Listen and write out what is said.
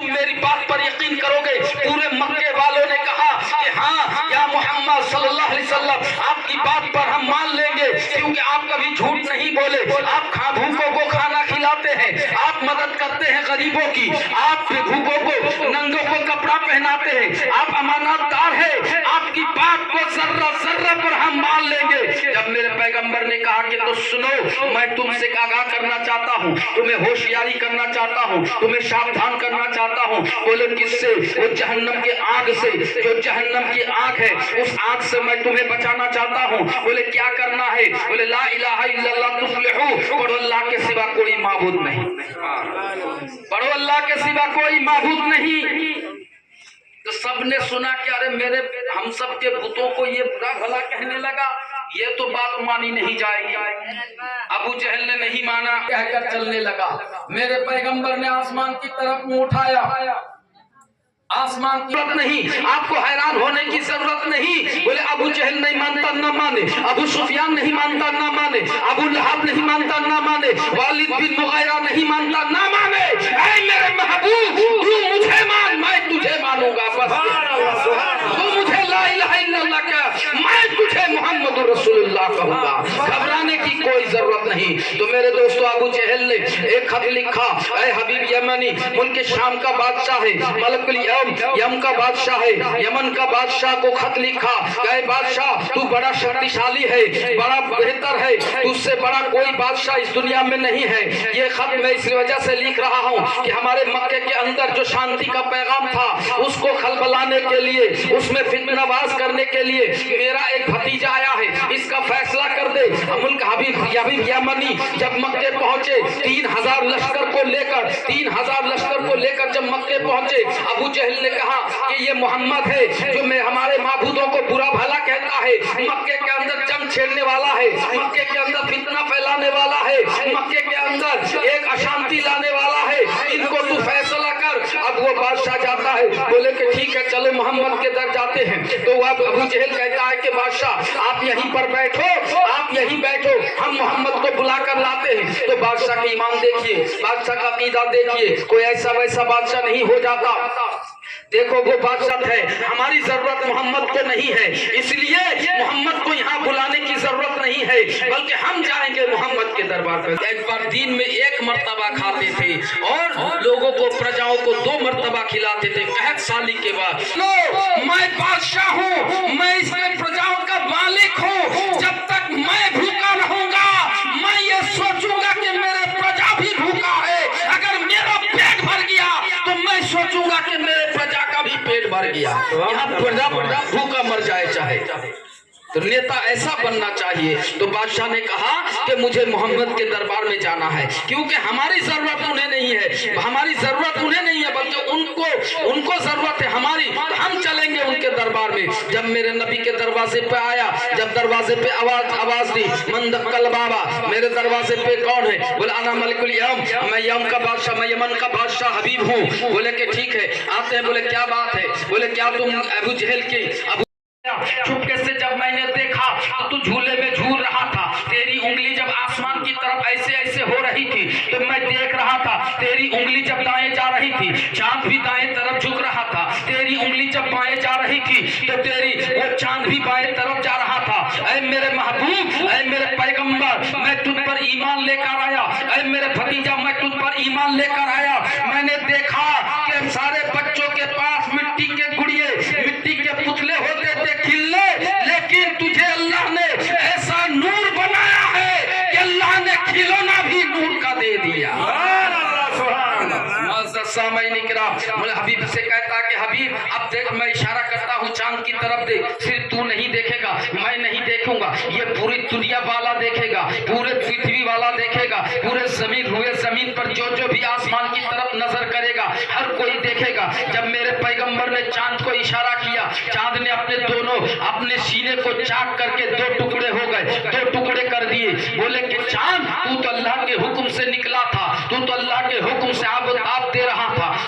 میری بات پر یقین کرو گے؟ پورے مکے والوں نے کہا کہ ہاں یا محمد صلی اللہ علیہ وسلم آپ کی بات پر ہم مان لیں گے، کیونکہ آپ کبھی جھوٹ نہیں بولے، آپ بھوکوں کو کھانا کھلاتے ہیں، آپ مدد کرتے ہیں غریبوں کی، آپ بھوکوں کو ننگوں کو کپڑا پہناتے ہیں، آپ امانت دار ہیں، آپ کی بات کو ذرہ ذرہ پر ہم مان لیں گے۔ جب میرے پیغمبر نے کہا کہ تو سنو، میں تم سے آگاہ کرنا چاہتا ہوں، تمہیں ہوشیاری کرنا چاہتا ہوں، تمہیں ساودھان کرنا چاہتا ہوں۔ بولے کس سے؟ وہ جہنم کے آگ سے، جو جہنم کی آگ ہے اس آگ سے میں تمہیں بچانا چاہتا ہوں۔ بولے کیا کرنا ہے؟ بولے لا الہ الا اللہ تفلحو، پڑھو اللہ کے سوا کوئی معبود نہیں، پڑھو اللہ کے سوا کوئی معبود نہیں۔ تو سب نے سنا کہ ارے میرے ہم سب کے بتوں کو یہ برا بھلا کہنے لگا، یہ تو بات مانی نہیں جائے گی۔ ابو جہل نے نہیں مانا، کہہ کر چلنے لگا۔ میرے پیغمبر نے آسمان کی طرف منہ اٹھایا، آسمان کی ضرورت نہیں، آپ کو حیران ہونے کی ضرورت نہیں۔ بولے ابو جہل نہیں مانتا نہ مانے، ابو سفیان نہیں مانتا نہ مانے، ابو لہب نہیں مانتا نہ مانے، والد بن مغیرہ نہیں مانتا نہ مانے۔ اے میرے محبوب، تو مجھے مان، میں تجھے مانوں گا، بس تو مجھے لا الہ الا اللہ کا، میں تجھے محمد رسول اللہ کہوں گا۔ گھبرانے کی کوئی ضرورت نہیں۔ تو میرے دوستو، ابو جہل نے ایک خط لکھا، اے حبیب یمنی، ملک شام کا بادشاہ ہے، ملک یم کا بادشاہ ہے، یمن کا بادشاہ کو خط لکھا کہ اے بادشاہ، تو بڑا شکتیشالی ہے، بڑا بہتر ہے، تجھ سے بڑا کوئی بادشاہ اس دنیا میں نہیں ہے۔ یہ خط میں اس وجہ سے لکھ رہا ہوں کہ ہمارے مکے کے اندر جو شانتی کا پیغام تھا اس کو کھلبلانے کے لیے، اس میں فتنہ باز کرنے کے لیے میرا ایک بھتیجا آیا ہے، اس کا فیصلہ کر دے۔ ملک حبیب یمنی جب مکے پہنچے، 3000 لشکر کو لے کر، 3000 لشکر کو لے کر جب مکے پہنچے، ابو جہل نے کہا کہ یہ محمد ہے جو میں ہمارے معبودوں کو برا بھلا کہتا ہے، مکے کے اندر جنگ چھیڑنے والا ہے، مکے کے اندر فتنہ پھیلانے والا ہے، مکے کے اندر ایک اشانتی لانے والا ہے، ان کو تو فیصلہ کر۔ اب وہ بادشاہ جاتا ہے، بولے کہ ٹھیک ہے چلو محمد کے در جاتے ہیں۔ تو وہ ابو جہل کہتا ہے کہ بادشاہ آپ یہیں پر بیٹھو، آپ یہیں بیٹھو، ہم محمد کو بلا کر لاتے ہیں۔ تو بادشاہ کا ایمان دیکھیے، بادشاہ کا عقیدہ دیکھیے، کوئی ایسا ویسا بادشاہ نہیں ہو جاتا۔ دیکھو وہ بادشاہ ہے، ہماری ضرورت محمد کو نہیں ہے، اس لیے محمد کو یہاں بلانے کی ضرورت نہیں ہے، بلکہ ہم جائیں گے محمد کے دربار پر۔ ایک بار دن میں 1 مرتبہ کھاتے تھے اور لوگوں کو، پرجاؤں کو 2 مرتبہ کھلاتے تھے 61 سال کے بعد۔ لو میں بادشاہ ہوں، میں اس میں پرجاؤں کا مالک ہوں، جب تک میں بھوکا رہوں گا میں یہ سوچوں گا کہ میرے پرجا بھی بھوکا ہے، اگر میرا پیٹ بھر گیا تو میں سوچوں گا کہ میرے پرجا کا بھی پیٹ بھر گیا، یہاں پرجا بھوکا مر جائے چاہے۔ تو نیتا ایسا بننا چاہیے۔ تو بادشاہ نے کہا کہ مجھے محمد کے دربار میں جانا ہے، کیونکہ ہماری ضرورت انہیں نہیں ہے، ہماری ضرورت انہیں نہیں ہے، بلکہ ان کو ضرورت ہے ہماری، تو ہم چلیں گے ان کے دربار میں۔ جب میرے نبی کے دروازے پہ آیا، جب دروازے پہ آواز دی، من دقل بابا، میرے دروازے پہ کون ہے؟ بولے انا ملک الیم، میں یم کا بادشاہ، میں یمن کا بادشاہ حبیب ہوں۔ بولے کہ ٹھیک ہے آتے ہیں۔ بولے کیا بات ہے؟ بولے کیا تم ابو جہل کی چپکے سے جب میں نے دیکھا تو جھولے میں جھول رہا تھا، تیری انگلی جب آسمان کی طرف ایسے ایسے ہو رہی تھی تو میں دیکھ رہا تھا، تیری انگلی جب دائیں جا رہی تھی چاند بھی دائیں طرف جھک رہا تھا، تیری انگلی جب بائیں جا رہی تھی تو وہ چاند بھی بائیں طرف جا رہا تھا۔ اے میرے محبوب، اے میرے پیغمبر، میں تجھ پر ایمان لے کر آیا، اے میرے بھتیجا میں تجھ پر ایمان لے کر آیا۔ میں نے دیکھا کہ سارے بچوں کے پاس مٹی کے گڑیے، مٹی کے پتلے ہوتے تھے کھلنے، لیکن تجھے اللہ نے ایسا نور بنایا ہے کہ اللہ نے کھلونا بھی نور کا دے دیا۔ سامعین کرام، حبیب سے کہتا کہ حبیب اب دیکھ، میں اشارہ کرتا ہوں چاند کی طرف دیکھ، صرف تو نہیں دیکھے گا، میں نہیں دیکھوں گا، یہ پوری دنیا والا دیکھے گا، پورے پرتھوی والا دیکھے گا، پورے زمین پر جو بھی آسمان کی طرف نظر کرے گا ہر کوئی دیکھے گا۔ جب میرے پیغمبر نے چاند کو اشارہ کیا، چاند نے اپنے سینے کو چاک کر کے 2 ٹکڑے ہو گئے، 2 ٹکڑے کر دیے۔ بولے کہ چاند تو اللہ کے حکم سے نکلا تھا، تو اللہ کے حکم سے آب دے رہا تھا،